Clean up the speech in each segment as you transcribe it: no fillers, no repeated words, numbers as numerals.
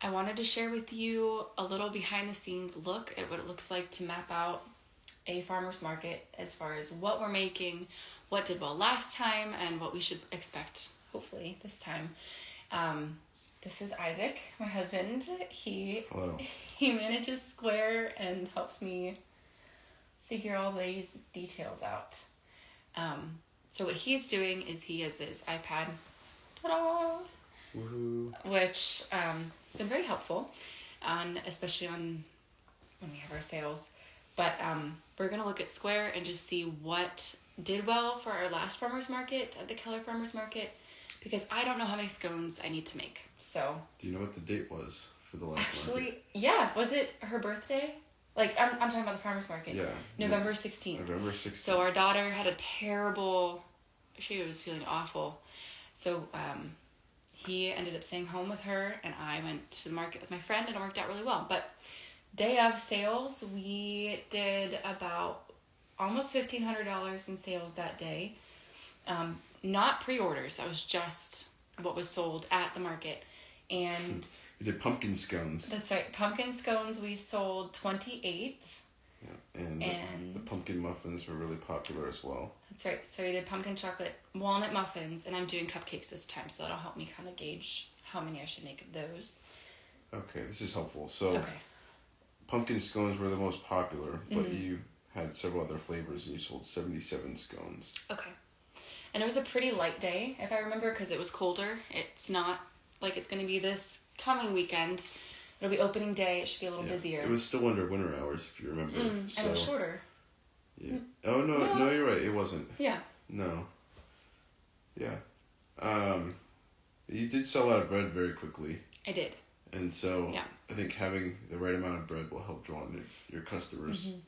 I wanted to share with you a little behind the scenes look at what it looks like to map out a farmer's market as far as what we're making, what did well last time, and what we should expect, hopefully, this time. This is Isaac, my husband. Hello. He manages Square and helps me figure all these details out. So what he's doing is he has his iPad, ta-da, which has been very helpful, especially on when we have our sales. But we're going to look at Square and just see what did well for our last farmer's market at the Keller Farmer's Market, because I don't know how many scones I need to make. So. Do you know what the date was for the last market? Actually, yeah. Was it her birthday? Like, I'm talking about the farmer's market. Yeah. November 16th. November 16th. So our daughter had a terrible, she was feeling awful. So he ended up staying home with her, and I went to the market with my friend, and it worked out really well. But day of sales, we did about almost $1,500 in sales that day. Not pre-orders. That was just what was sold at the market. And we did pumpkin scones. That's right. Pumpkin scones, we sold 28. Yeah, and the pumpkin muffins were really popular as well. That's right. So we did pumpkin chocolate walnut muffins, and I'm doing cupcakes this time, so that'll help me kind of gauge how many I should make of those. Okay, this is helpful. So pumpkin scones were the most popular, but you had several other flavors, and you sold 77 scones. Okay. And it was a pretty light day, if I remember, because it was colder. It's not like it's going to be this coming weekend. It'll be opening day. It should be a little busier. It was still under winter hours, if you remember. So, and it was shorter. Yeah. Oh, no, you're right. It wasn't. Yeah. No. Yeah. You did sell out of bread very quickly. I did. And so I think having the right amount of bread will help draw in your customers. Mm-hmm.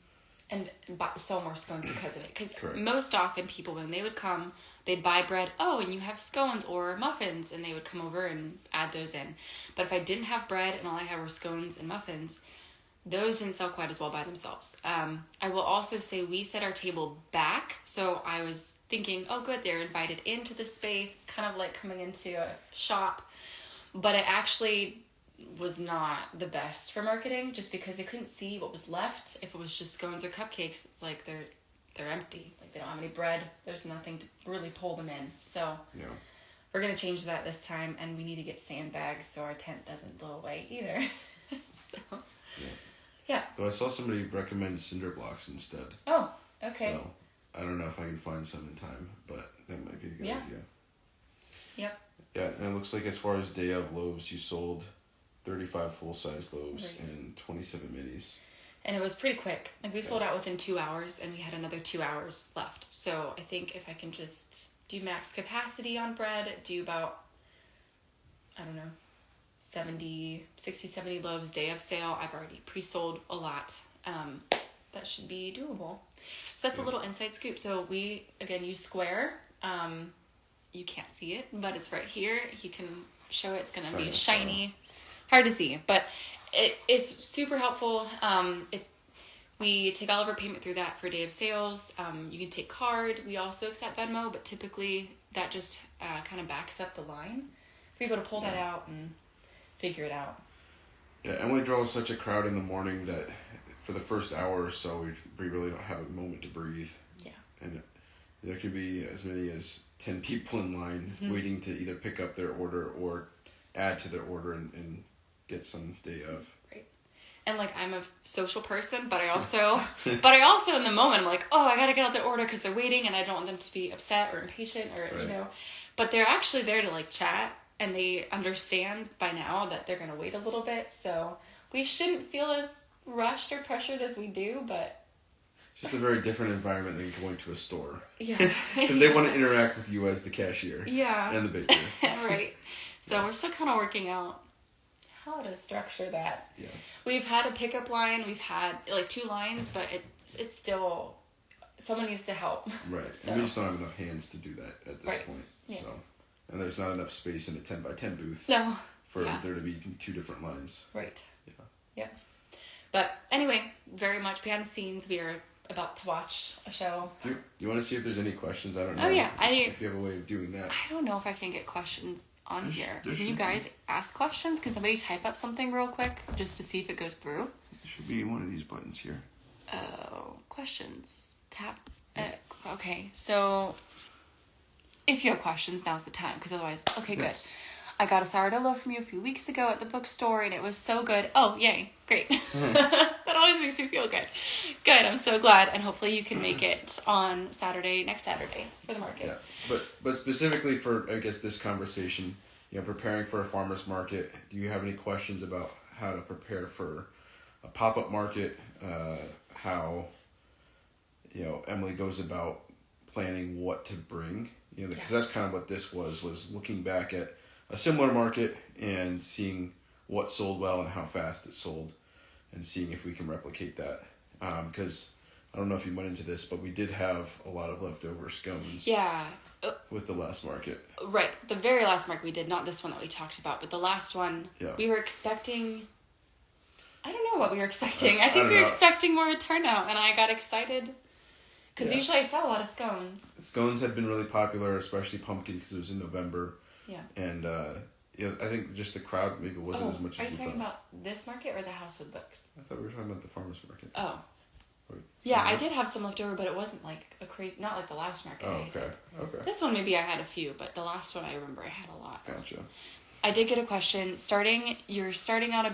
And sell more scones because of it. Because most often people, when they would come, they'd buy bread. Oh, and you have scones or muffins. And they would come over and add those in. But if I didn't have bread and all I had were scones and muffins, those didn't sell quite as well by themselves. I will also say we set our table back. So I was thinking, oh, good, they're invited into the space. It's kind of like coming into a shop. But it actually was not the best for marketing, just because they couldn't see what was left. If it was just scones or cupcakes, it's like they're empty. Like they don't have any bread. There's nothing to really pull them in. So we're going to change that this time, and we need to get sandbags so our tent doesn't blow away either. So, yeah. Though I saw somebody recommend cinder blocks instead. Oh, okay. So I don't know if I can find some in time, but that might be a good idea. Yep. Yeah, and it looks like as far as day of loaves, you sold 35 full-size loaves and 27 minis. And it was pretty quick. Like, we sold out within 2 hours, and we had another 2 hours left. So I think if I can just do max capacity on bread, do about, 60, 70 loaves day of sale. I've already pre-sold a lot. That should be doable. So that's a little inside scoop. So we, again, use Square. You can't see it, but it's right here. You can show it. It's going to be shiny. Hard to see, but it's super helpful. We take all of our payment through that for day of sales. You can take card. We also accept Venmo, but typically that just kind of backs up the line for people to pull that out and figure it out. Yeah, and we draw such a crowd in the morning that for the first hour or so, we really don't have a moment to breathe. Yeah. And there could be as many as 10 people in line waiting to either pick up their order or add to their order and get some day of. Right. And like, I'm a social person, but I also in the moment, I'm like, oh, I got to get out their order because they're waiting and I don't want them to be upset or impatient or, but they're actually there to like chat, and they understand by now that they're going to wait a little bit. So we shouldn't feel as rushed or pressured as we do, but it's just a very different environment than going to a store. Yeah. Because they want to interact with you as the cashier. Yeah. And the baker. Right. So we're still kind of working out how to structure that. Yes. We've had a pickup line. We've had like 2 lines, but it's still, someone needs to help. Right. So. And we just don't have enough hands to do that at this point. Yeah. So, and there's not enough space in a 10x10 booth. No. For there to be 2 different lines. Right. Yeah. Yeah. But anyway, very much behind the scenes, we are about to watch a show. Do you want to see if there's any questions? I don't know. Oh, yeah. If you have a way of doing that. I don't know if I can get questions on here. Can you guys ask questions? Can somebody type up something real quick just to see if it goes through? There should be one of these buttons here. Oh, questions. Tap. Okay, so if you have questions, now's the time, because otherwise, okay, good. Yes. I got a sourdough loaf from you a few weeks ago at the bookstore, and it was so good. Oh, yay. Great. That always makes me feel good. Good. I'm so glad, and hopefully you can make it on next Saturday, for the market. Yeah, but specifically for, I guess, this conversation, preparing for a farmer's market, do you have any questions about how to prepare for a pop-up market, how, Emily goes about planning what to bring, because that's kind of what this was looking back at a similar market and seeing what sold well and how fast it sold and seeing if we can replicate that. Because I don't know if you went into this, but we did have a lot of leftover scones. Yeah. With the last market. Right. The very last market we did, not this one that we talked about, but the last one, we were expecting... I don't know what we were expecting. I think we were expecting more turnout, and I got excited. Because usually I sell a lot of scones. Scones had been really popular, especially pumpkin, because it was in November. Yeah. And I think just the crowd maybe wasn't as much as we thought. Are you talking about this market or the house with books? I thought we were talking about the farmer's market. Oh. Yeah, I did have some left over, but it wasn't like a crazy... Not like the last market. Oh, okay. This one maybe I had a few, but the last one I remember I had a lot. Gotcha. I did get a question. You're starting out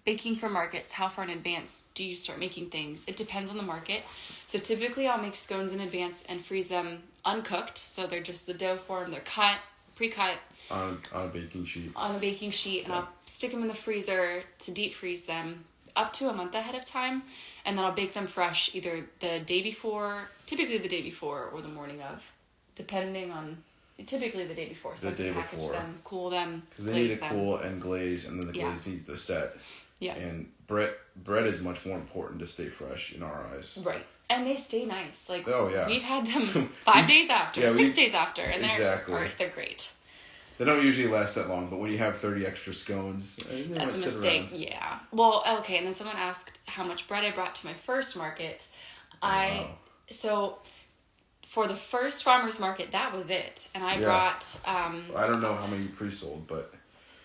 baking for markets. How far in advance do you start making things? It depends on the market. So typically I'll make scones in advance and freeze them uncooked. So they're just the dough form. They're cut, pre-cut. On a baking sheet. On a baking sheet. And I'll stick them in the freezer to deep freeze them up to a month ahead of time. And then I'll bake them fresh either the day before, typically the day before or the morning of, depending on... Typically the day before. So I can package them, cool them, because they need to cool and glaze, and then the glaze needs to set. Yeah. And bread is much more important to stay fresh in our eyes. Right. And they stay nice. Like, oh, we've had them 5 days after, 6 days after, and they're great. They don't usually last that long, but when you have 30 extra scones, that's a mistake. Yeah. Well, okay, and then someone asked how much bread I brought to my first market. So for the first farmer's market, that was it. And I brought... I don't know how many you pre-sold, but...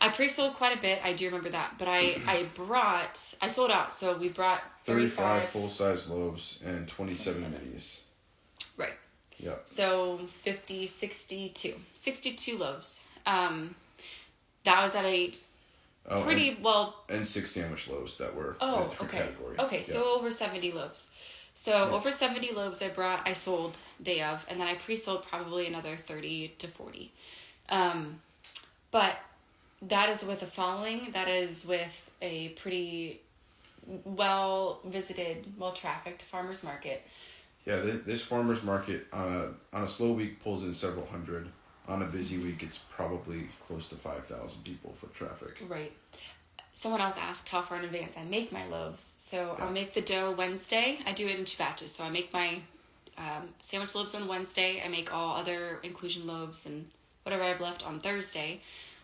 I pre-sold quite a bit. I do remember that. But I sold out. So we brought 35 full-size loaves and 27 minis. Right. Yeah. So 62 loaves. That was at a pretty well... And 6 sandwich loaves that were in a different category. Okay, so over 70 loaves. So over 70 loaves I sold day of, and then I pre-sold probably another 30 to 40. But that is with a following. That is with a pretty well-visited, well-trafficked farmer's market. Yeah, this farmer's market on a slow week pulls in several hundred. On a busy week, it's probably close to 5,000 people for traffic. Right. Someone else asked how far in advance I make my loaves. So I'll make the dough Wednesday. I do it in 2 batches. So I make my sandwich loaves on Wednesday. I make all other inclusion loaves and whatever I've left on Thursday.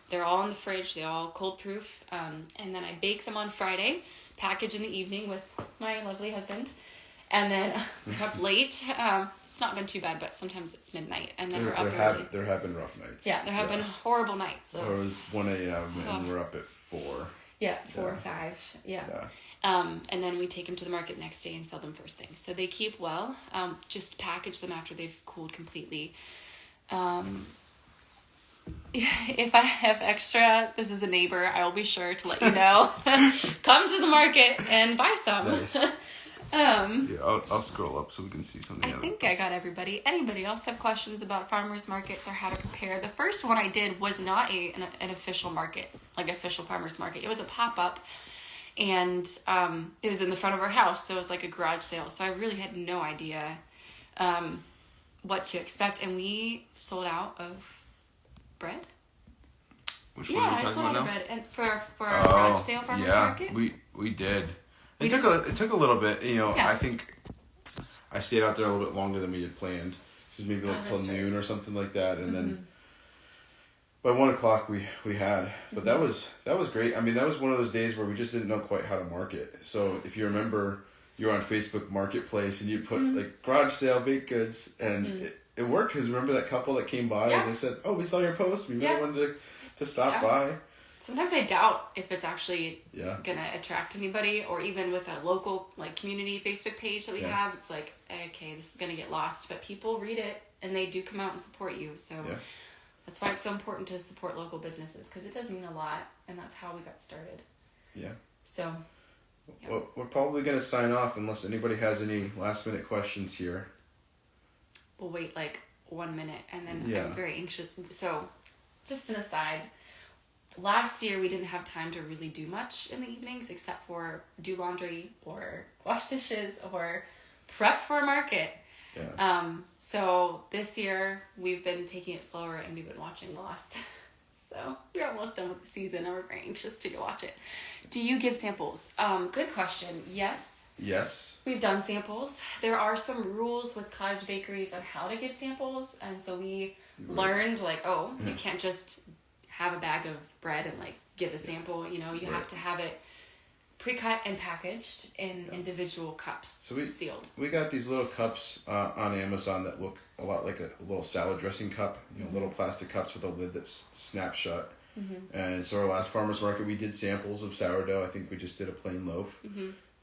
They're all in the fridge. They're all cold proof. And then I bake them on Friday, package in the evening with my lovely husband. And then we're up late. It's not been too bad, but sometimes it's midnight. And then we're up early. There have been rough nights. Yeah, there have been horrible nights. So. It was 1 a.m. and we're up at 4. Yeah, 4 or 5. Yeah. And then we take them to the market next day and sell them first thing. So they keep well. Just package them after they've cooled completely. If I have extra, this is a neighbor, I will be sure to let you know. Come to the market and buy some. Nice. I'll scroll up so we can see something. I think I got everybody. Anybody else have questions about farmers markets or how to prepare? The first one I did was not an official market, like official farmers market. It was a pop-up, and it was in the front of our house, so it was like a garage sale. So I really had no idea what to expect, and we sold out of bread. Which one are you talking about now? Yeah, I sold out of bread and for our garage sale farmers market. We did. It took a little bit, I think I stayed out there a little bit longer than we had planned. So maybe till noon or something like that. And then by 1 o'clock we had, but that was great. I mean, that was one of those days where we just didn't know quite how to market. So if you remember, you were on Facebook Marketplace and you put like garage sale baked goods, and it worked because remember that couple that came by and they said, "Oh, we saw your post. We really wanted to stop by." Sometimes I doubt if it's actually gonna attract anybody, or even with a local like community Facebook page that we have, it's like, okay, this is gonna get lost, but people read it and they do come out and support you. So that's why it's so important to support local businesses, because it does mean a lot, and that's how we got started. Yeah. So. Yeah. Well, we're probably gonna sign off unless anybody has any last minute questions here. We'll wait like 1 minute, and then I'm very anxious. So, just an aside. Last year, we didn't have time to really do much in the evenings except for do laundry or wash dishes or prep for a market. Yeah. So this year, we've been taking it slower and we've been watching Lost. So we're almost done with the season and we're very anxious to go watch it. Do you give samples? Good question. Yes. Yes. We've done samples. There are some rules with cottage bakeries on how to give samples. And so we learned like, you can't just have a bag of bread and like give a sample, you know, you have to have it pre-cut and packaged in individual cups, so sealed. We got these little cups on Amazon that look a lot like a little salad dressing cup, you know, little plastic cups with a lid that's snapped shut. And so our last farmer's market, we did samples of sourdough. I think we just did a plain loaf.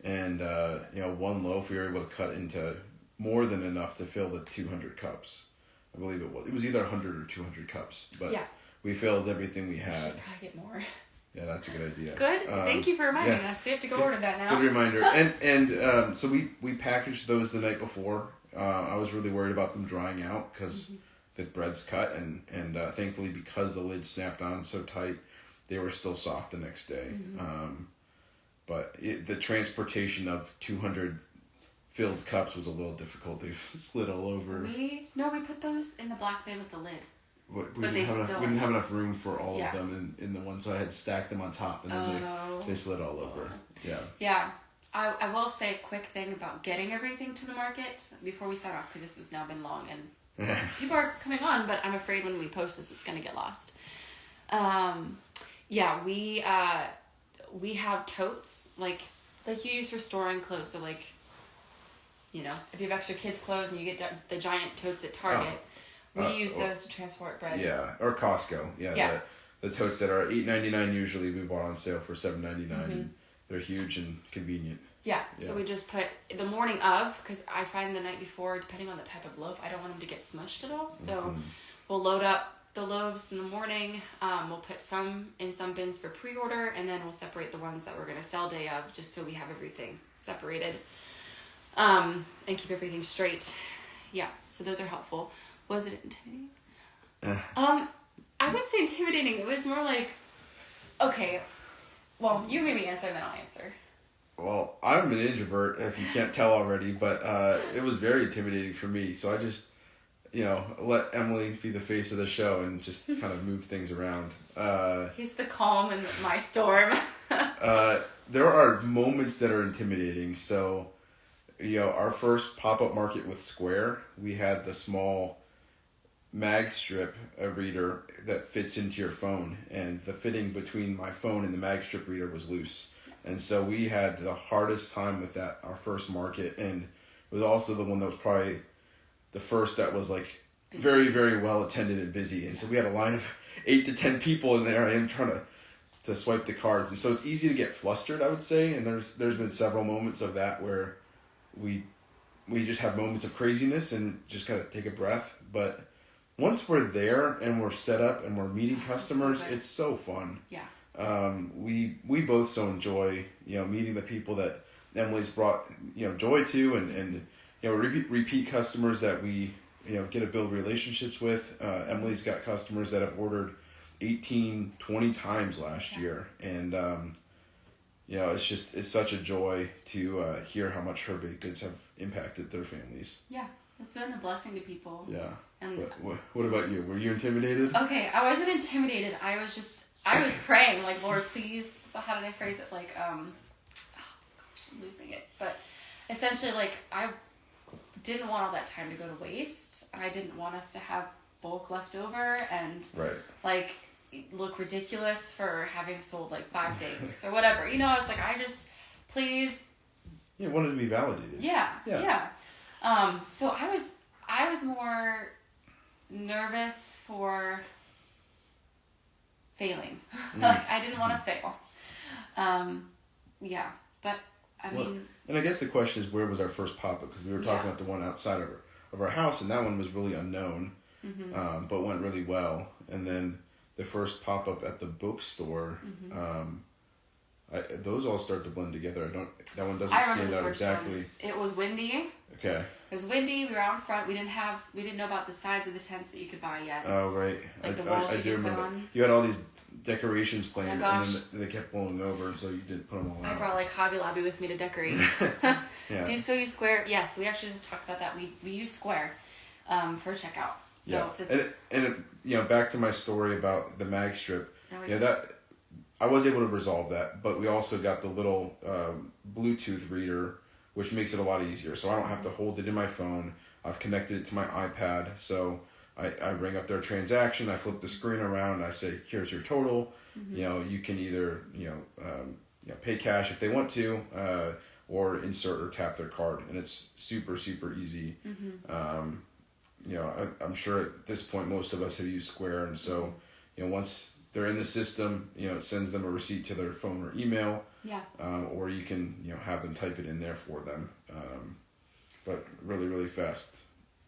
And, you know, one loaf we were able to cut into more than enough to fill the 200 cups. I believe it was either 100 or 200 cups, but we filled everything we had. Should probably get more. Yeah, that's a good idea. Good. Thank you for reminding us. We have to go order that now. Good reminder. And so we packaged those the night before. I was really worried about them drying out because the bread's cut, and thankfully because the lid snapped on so tight, they were still soft the next day. But the transportation of 200 filled cups was a little difficult. They slid all over. We put those in the black bin with the lid. We didn't have enough room for all of them in the one, so I had stacked them on top, and then they slid all over. Yeah. I will say a quick thing about getting everything to the market before we sign off, because this has now been long and people are coming on, but I'm afraid when we post this, it's going to get lost. We have totes like you use for storing clothes. So like, you know, if you have extra kids' clothes and you get the giant totes at Target. We use those to transport bread. Yeah, or Costco. Yeah. The totes that are $8.99 usually we bought on sale for $7.99. They're huge and convenient. Yeah, so we just put the morning of, because I find the night before, depending on the type of loaf, I don't want them to get smushed at all. So we'll load up the loaves in the morning. We'll put some in some bins for pre-order, and then we'll separate the ones that we're going to sell day of, just so we have everything separated and keep everything straight. Yeah, so those are helpful. Was it intimidating? I wouldn't say intimidating. It was more like, okay, well, you made me answer and then I'll answer. Well, I'm an introvert, if you can't tell already, but it was very intimidating for me. So I just, you know, let Emily be the face of the show and just kind of move things around. He's the calm in my storm. There are moments that are intimidating. So, you know, our first pop-up market with Square, we had the small mag strip reader that fits into your phone, and the fitting between my phone and the mag strip reader was loose, and so we had the hardest time with that, our first market, and it was also the one that was probably the first that was like very, very well attended and busy, and so we had a line of 8 to 10 people in there. I am trying to swipe the cards, and so it's easy to get flustered, I would say, and there's been several moments of that where we just have moments of craziness and just gotta take a breath. But once we're there and we're set up and we're meeting customers, it's so fun. Yeah. We both so enjoy, you know, meeting the people that Emily's brought, you know, joy to, and you know, repeat customers that we, you know, get to build relationships with. Emily's got customers that have ordered 18, 20 times last year, and you know, it's such a joy to hear how much her baked goods have impacted their families. Yeah, it's been a blessing to people. Yeah. And what about you? Were you intimidated? Okay, I wasn't intimidated. I was praying, like, Lord, please. How did I phrase it? Like, oh gosh, I'm losing it. But essentially, like, I didn't want all that time to go to waste. I didn't want us to have bulk left over and like look ridiculous for having sold like 5 days or whatever. You know, I was like, please wanted to be validated. Yeah. So I was more nervous for failing. Like, I didn't want to fail. But I mean... And I guess the question is, where was our first pop-up? Because we were talking about the one outside of our house, and that one was really unknown, but went really well. And then the first pop-up at the bookstore, those all start to blend together. That one doesn't stand out exactly. One. It was windy. Okay. It was windy. We were out in front. We didn't know about the sides of the tents that you could buy yet. Oh, right. Like the walls you could put on. You had all these decorations planned, and then they kept blowing over, and so you didn't put them all out. I brought like Hobby Lobby with me to decorate. Do you still use Square? Yes, we actually just talked about that. We use Square for checkout. So and back to my story about the mag strip. That I was able to resolve that, but we also got the little Bluetooth reader, which makes it a lot easier. So I don't have to hold it in my phone. I've connected it to my iPad, so I ring up their transaction, I flip the screen around, and I say, here's your total. You can either pay cash if they want to, or insert or tap their card, and it's super, super easy. I'm sure at this point most of us have used Square, and so once they're in the system, it sends them a receipt to their phone or email. Or you can have them type it in there for them. But really, really fast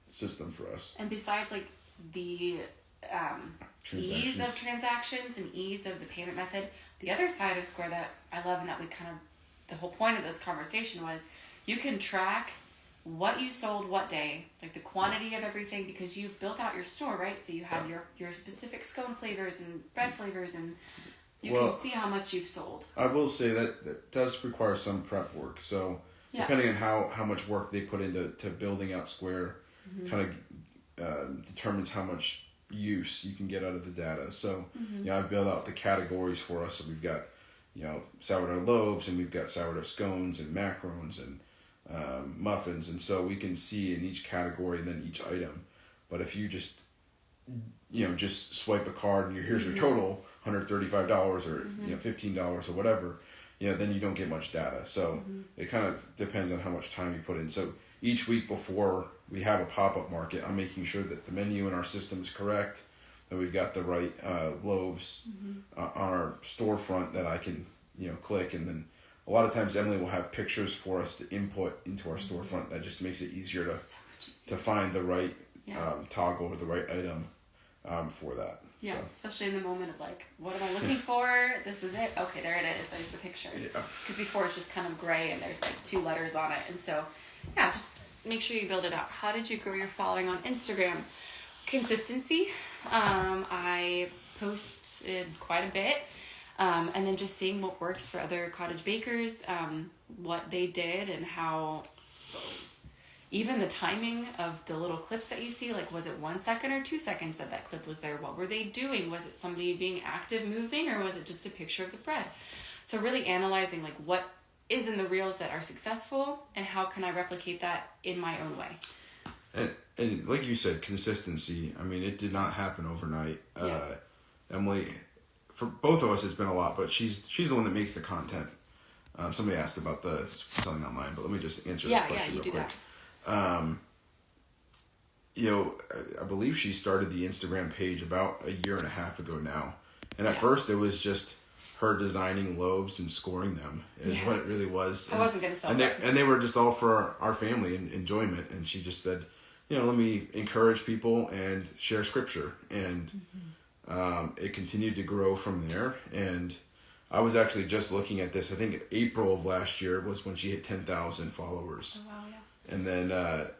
system for us. And besides like the ease of transactions and ease of the payment method, the other side of Square that I love and that the whole point of this conversation was you can track what you sold what day, like the quantity of everything, because you've built out your store, right? So you have your specific scone flavors and bread flavors, and you can see how much you've sold. I will say that does require some prep work. So depending on how much work they put into building out Square, kind of determines how much use you can get out of the data. So I've built out the categories for us. So we've got sourdough loaves, and we've got sourdough scones and macarons and muffins, and so we can see in each category and then each item. But if you just swipe a card and here's your total, $135 or $15 or whatever, then you don't get much data. So it kind of depends on how much time you put in. So each week before we have a pop-up market, I'm making sure that the menu in our system is correct, that we've got the right loaves on our storefront that I can click, and then a lot of times Emily will have pictures for us to input into our storefront. That just makes it easier to find the right toggle or the right item for that. Yeah, so. Especially in the moment of like, what am I looking for? This is it. Okay, there it is. There's the picture. Because before it's just kind of gray and there's like 2 letters on it. And so, just make sure you build it out. How did you grow your following on Instagram? Consistency. I posted quite a bit. And then just seeing what works for other cottage bakers, what they did, and how even the timing of the little clips that you see, like was it 1 second or 2 seconds that clip was there? What were they doing? Was it somebody being active moving, or was it just a picture of the bread? So really analyzing like what is in the reels that are successful, and how can I replicate that in my own way? And like you said, consistency. I mean, it did not happen overnight. Emily, for both of us, it's been a lot, but she's the one that makes the content. Somebody asked about the selling online, but let me just answer this question real quick. That. I believe she started the Instagram page about a year and a half ago now. And at first it was just her designing loaves and scoring them is what it really was. I wasn't going to sell that. And they were just all for our family and enjoyment. And she just said, let me encourage people and share scripture. And it continued to grow from there. And I was actually just looking at this. I think April of last year was when she hit 10,000 followers. Oh, wow, yeah. And then,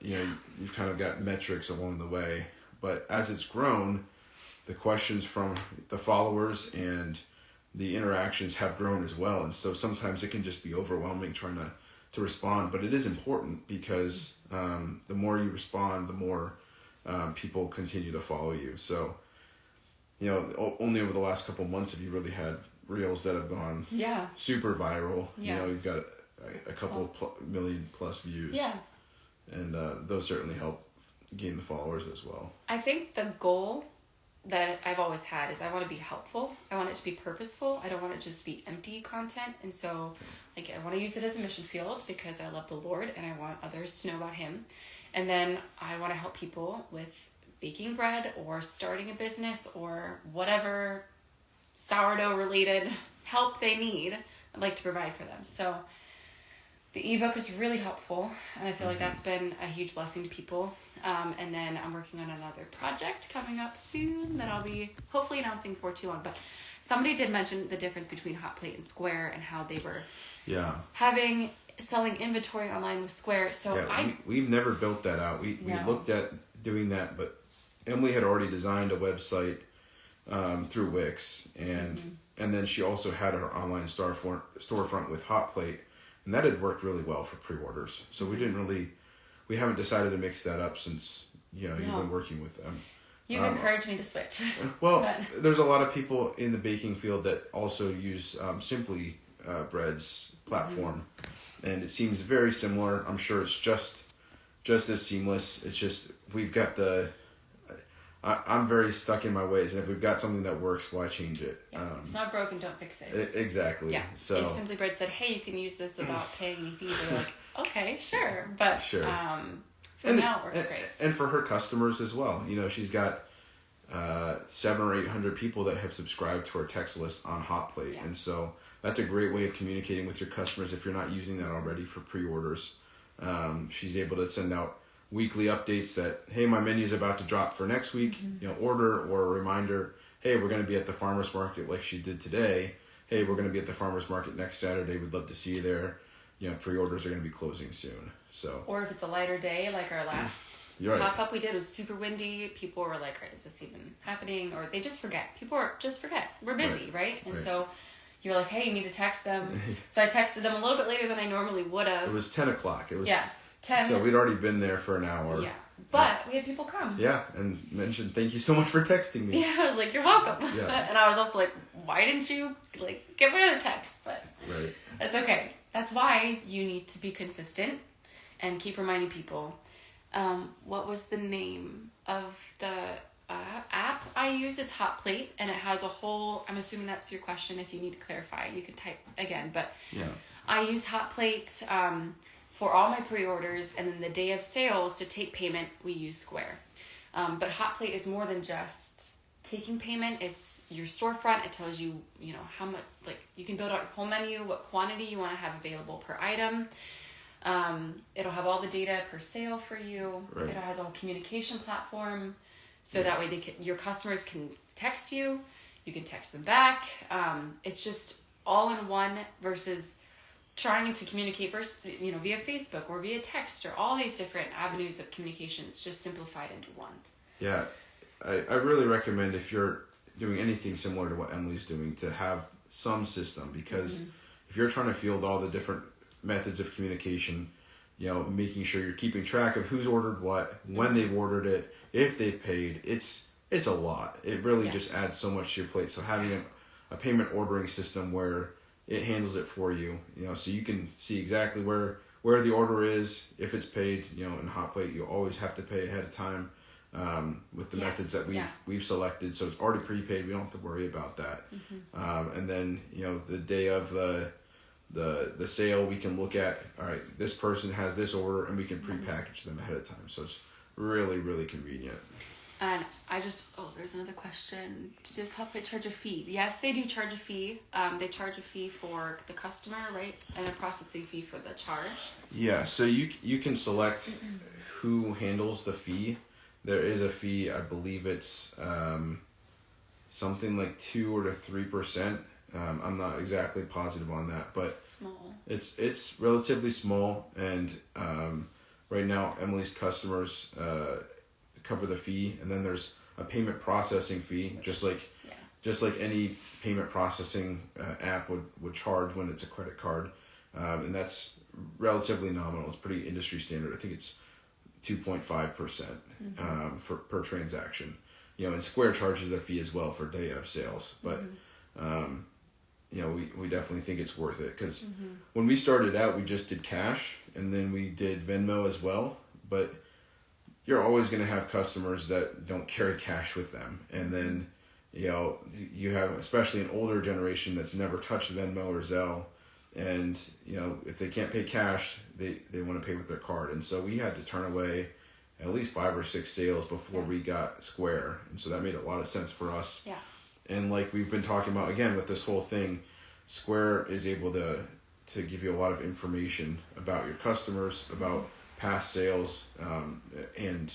you've kind of got metrics along the way. But as it's grown, the questions from the followers and the interactions have grown as well. And so sometimes it can just be overwhelming trying to respond. But it is important because the more you respond, the more people continue to follow you. So, only over the last couple months have you really had reels that have gone super viral. Yeah. You've got a couple million plus views. Yeah. And those certainly help gain the followers as well. I think the goal that I've always had is I want to be helpful. I want it to be purposeful. I don't want it to just be empty content. And so, like, I want to use it as a mission field because I love the Lord and I want others to know about Him. And then I want to help people with baking bread or starting a business or whatever sourdough related help they need. I'd like to provide for them. So the ebook is really helpful, and I feel like that's been a huge blessing to people. And then I'm working on another project coming up soon that I'll be hopefully announcing before too long. But somebody did mention the difference between Hotplate and Square and how they were selling inventory online with Square. So we've never built that out. We looked at doing that, but Emily had already designed a website through Wix, and then she also had her online storefront with Hotplate, and that had worked really well for pre-orders. So we haven't decided to mix that up since you've been working with them. You've encouraged me to switch. Well, there's a lot of people in the baking field that also use Simply Bread's platform, and it seems very similar. I'm sure it's just as seamless. It's just we've got I'm very stuck in my ways, and if we've got something that works, why change it? It's not broken, don't fix it. Exactly. Yeah. So if Simply Bread said, "Hey, you can use this without paying any fees," they're like, "Okay, sure," but for now it works great. And for her customers as well. She's got 700 or 800 people that have subscribed to her text list on Hotplate, and so that's a great way of communicating with your customers if you're not using that already for pre-orders. She's able to send out weekly updates that, hey, my menu's about to drop for next week, order, or a reminder, hey, we're going to be at the farmer's market like she did today. Hey, we're going to be at the farmer's market next Saturday. We'd love to see you there. Pre-orders are going to be closing soon. So. Or if it's a lighter day, like our last pop-up we did was super windy. People were like, is this even happening? Or they just forget. People just forget. We're busy, right? And so you're like, hey, you need to text them. So I texted them a little bit later than I normally would have. It was 10 o'clock. It was 10. So we'd already been there for an hour. Yeah. But we had people come. Yeah, and mentioned, thank you so much for texting me. Yeah, I was like, you're welcome. Yeah. And I was also like, why didn't you get rid of the text? But that's okay. That's why you need to be consistent and keep reminding people. What was the name of the app I use is Hotplate, and it has a whole, I'm assuming that's your question. If you need to clarify, you can type again. But I use Hotplate for all my pre-orders, and then the day of sales to take payment, we use Square. But Hotplate is more than just taking payment. It's your storefront. It tells you, how much, you can build out your whole menu, what quantity you want to have available per item. It'll have all the data per sale for you. Right. It has a whole communication platform, so that way your customers can text you. You can text them back. It's just all in one versus trying to communicate via Facebook or via text or all these different avenues of communication. It's just simplified into one. Yeah, I really recommend, if you're doing anything similar to what Emily's doing, to have some system, because if you're trying to field all the different methods of communication, making sure you're keeping track of who's ordered what, when they've ordered it, if they've paid, it's a lot. It really just adds so much to your plate. So having a payment ordering system where it handles it for you, so you can see exactly where the order is, if it's paid, in Hotplate, you always have to pay ahead of time, with the methods that we've selected. So it's already prepaid. We don't have to worry about that. And then, the day of the sale, we can look at, all right, this person has this order, and we can prepackage them ahead of time. So it's really, really convenient. And there's another question. Does Hotplate charge a fee? Yes, they do charge a fee. They charge a fee for the customer, right? And a processing fee for the charge. Yeah, so you can select who handles the fee. There is a fee, I believe it's something like 2 or 3%. I'm not exactly positive on that, but small. It's relatively small, and right now Emily's customers cover the fee, and then there's a payment processing fee, just like any payment processing app would charge when it's a credit card, and that's relatively nominal. It's pretty industry standard. I think it's 2.5% per transaction. And Square charges a fee as well for day of sales, but we definitely think it's worth it, because when we started out, we just did cash, and then we did Venmo as well, but you're always going to have customers that don't carry cash with them. And then, you know, you have especially an older generation that's never touched Venmo or Zelle. And, you know, if they can't pay cash, they want to pay with their card. And so we had to turn away at least 5 or 6 sales before we got Square. And so that made a lot of sense for us. Yeah. And like we've been talking about, again, with this whole thing, Square is able to give you a lot of information about your customers, about past sales, and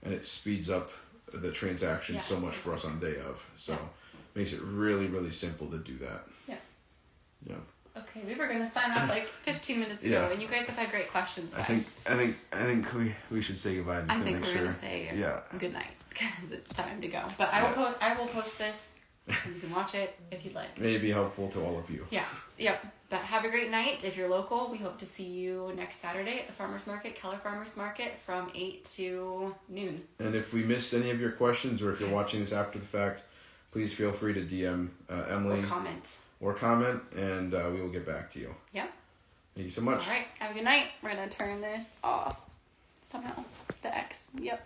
it speeds up the transaction so much for us on day of. So makes it really, really simple to do that. Yeah. Yeah. Okay, we were gonna sign off like 15 minutes ago, and you guys have had great questions. I think we should say goodbye. I think we're gonna say good night because it's time to go. But I will post this. And you can watch it if you'd like. May it be helpful to all of you. Yeah. Yep. But have a great night. If you're local, we hope to see you next Saturday at the Farmers Market, Keller Farmers Market, from 8 to noon. And if we missed any of your questions, or if you're watching this after the fact, please feel free to DM Emily. Or comment, and we will get back to you. Yep. Thank you so much. All right. Have a good night. We're going to turn this off somehow. The X. Yep.